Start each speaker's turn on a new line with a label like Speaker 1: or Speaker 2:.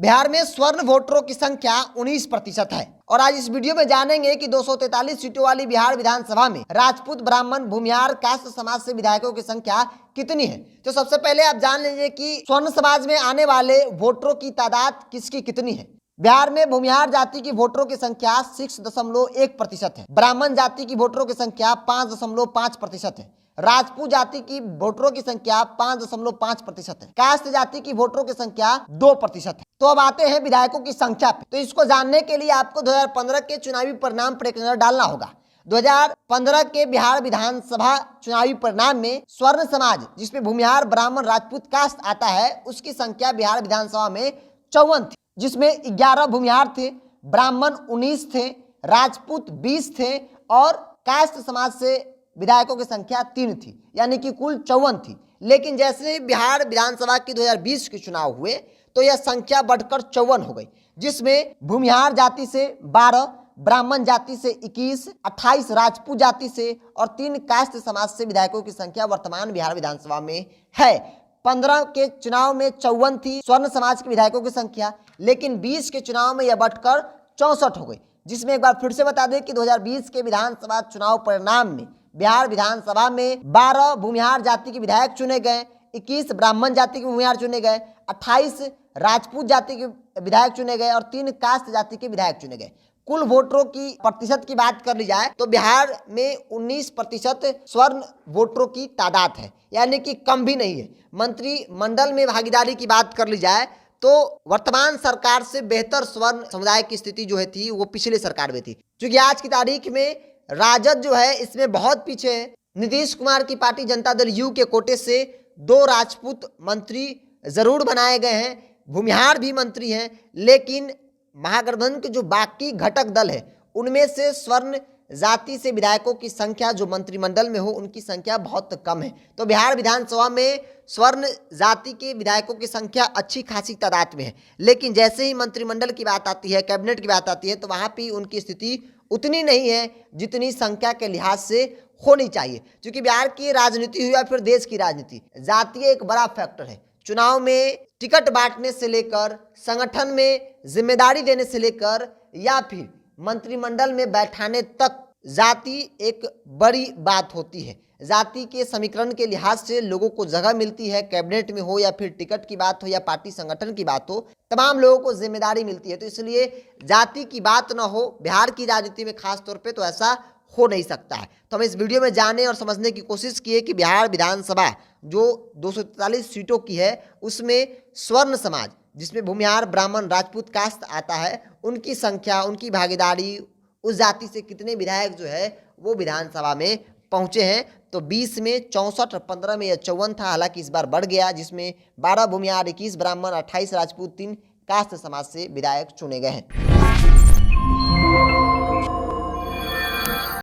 Speaker 1: बिहार में स्वर्ण वोटरों की संख्या 19% है। और आज इस वीडियो में जानेंगे कि 243 सीटों वाली बिहार विधानसभा में राजपूत, ब्राह्मण, भूमिहार, कास्ट समाज से विधायकों की संख्या कितनी है। तो सबसे पहले आप जान लीजिए कि स्वर्ण समाज में आने वाले वोटरों की तादाद किसकी कितनी है। बिहार में भूमिहार जाति की वोटरों की संख्या 6.1% है। ब्राह्मण जाति की वोटरों की संख्या 5.5% है। राजपूत जाति की वोटरों की संख्या 5.5% है। कास्ट जाति की वोटरों की संख्या 2% है। तो अब आते हैं विधायकों की संख्या पे। तो इसको जानने के लिए आपको 2015 के चुनावी परिणाम पर एक नजर डालना होगा। 2015 के बिहार विधानसभा चुनावी परिणाम में स्वर्ण समाज, जिसमें भूमिहार, ब्राह्मण, राजपूत कास्ट आता है, उसकी संख्या बिहार विधानसभा में 54 थी, जिसमें 11 भूमिहार थे, ब्राह्मण 19 थे, राजपूत 20 थे और कास्ट समाज से विधायकों की संख्या 3 थी, यानी कि कुल 54 थी। लेकिन जैसे ही बिहार विधानसभा की 2020 के चुनाव हुए तो यह संख्या बढ़कर 54 हो गई, जिसमें भूमिहार जाति से 12, ब्राह्मण जाति से 21, 28 राजपूत जाति से और 3 कास्ट समाज से विधायकों की संख्या वर्तमान बिहार विधानसभा में है। 15 के चुनाव में 54 थी स्वर्ण समाज के विधायकों की संख्या, लेकिन 20 के चुनाव में यह बढ़कर 64 हो गई, जिसमें एक बार फिर से बता दें कि 2020 के विधानसभा चुनाव परिणाम में बिहार विधानसभा में 12 भूमिहार जाति के विधायक चुने गए, 21 ब्राह्मण जाति के भूमिहार चुने गए, 28 राजपूत जाति के विधायक चुने गए और 3 कास्ट जाति के विधायक चुने गए। कुल वोटरों की प्रतिशत की बात कर ली जाए तो बिहार में 19% स्वर्ण वोटरों की तादाद है, यानी कि कम भी नहीं है। मंत्रिमंडल में भागीदारी की बात कर ली जाए तो वर्तमान सरकार से बेहतर स्वर्ण समुदाय की स्थिति जो है थी वो पिछले सरकार में थी, क्योंकि आज की तारीख में राजद जो है इसमें बहुत पीछे है। नीतीश कुमार की पार्टी जनता दल यू के कोटे से 2 राजपूत मंत्री जरूर बनाए गए हैं, भूमिहार भी मंत्री हैं, लेकिन महागठबंधन के जो बाकी घटक दल है उनमें से स्वर्ण जाति से विधायकों की संख्या जो मंत्रिमंडल में हो उनकी संख्या बहुत कम है। तो बिहार विधानसभा में स्वर्ण जाति के विधायकों की संख्या अच्छी खासी तादाद में है, लेकिन जैसे ही मंत्रिमंडल की बात आती है, कैबिनेट की बात आती है, तो वहाँ पे उनकी स्थिति उतनी नहीं है जितनी संख्या के लिहाज से होनी चाहिए। क्योंकि बिहार की राजनीति हुई या फिर देश की राजनीति, जातीय एक बड़ा फैक्टर है। चुनाव में टिकट बांटने से लेकर, संगठन में जिम्मेदारी देने से लेकर या फिर मंत्रिमंडल में बैठाने तक जाति एक बड़ी बात होती है। जाति के समीकरण के लिहाज से लोगों को जगह मिलती है, कैबिनेट में हो या फिर टिकट की बात हो या पार्टी संगठन की बात हो, तमाम लोगों को जिम्मेदारी मिलती है। तो इसलिए जाति की बात ना हो बिहार की राजनीति में खास तौर पे, तो ऐसा हो नहीं सकता है। तो हम इस वीडियो में जाने और समझने की कोशिश किए कि बिहार विधानसभा जो 243 सीटों की है उसमें स्वर्ण समाज, जिसमें भूमिहार, ब्राह्मण, राजपूत कास्ट आता है, उनकी संख्या, उनकी भागीदारी, उस जाति से कितने विधायक जो है वो विधानसभा में पहुंचे हैं। तो 20 में 64, 15 में यह 54 था, हालांकि इस बार बढ़ गया, जिसमें 12 भूमिहार, 21 ब्राह्मण, 28 राजपूत, 3 कास्ट समाज से विधायक चुने गए हैं।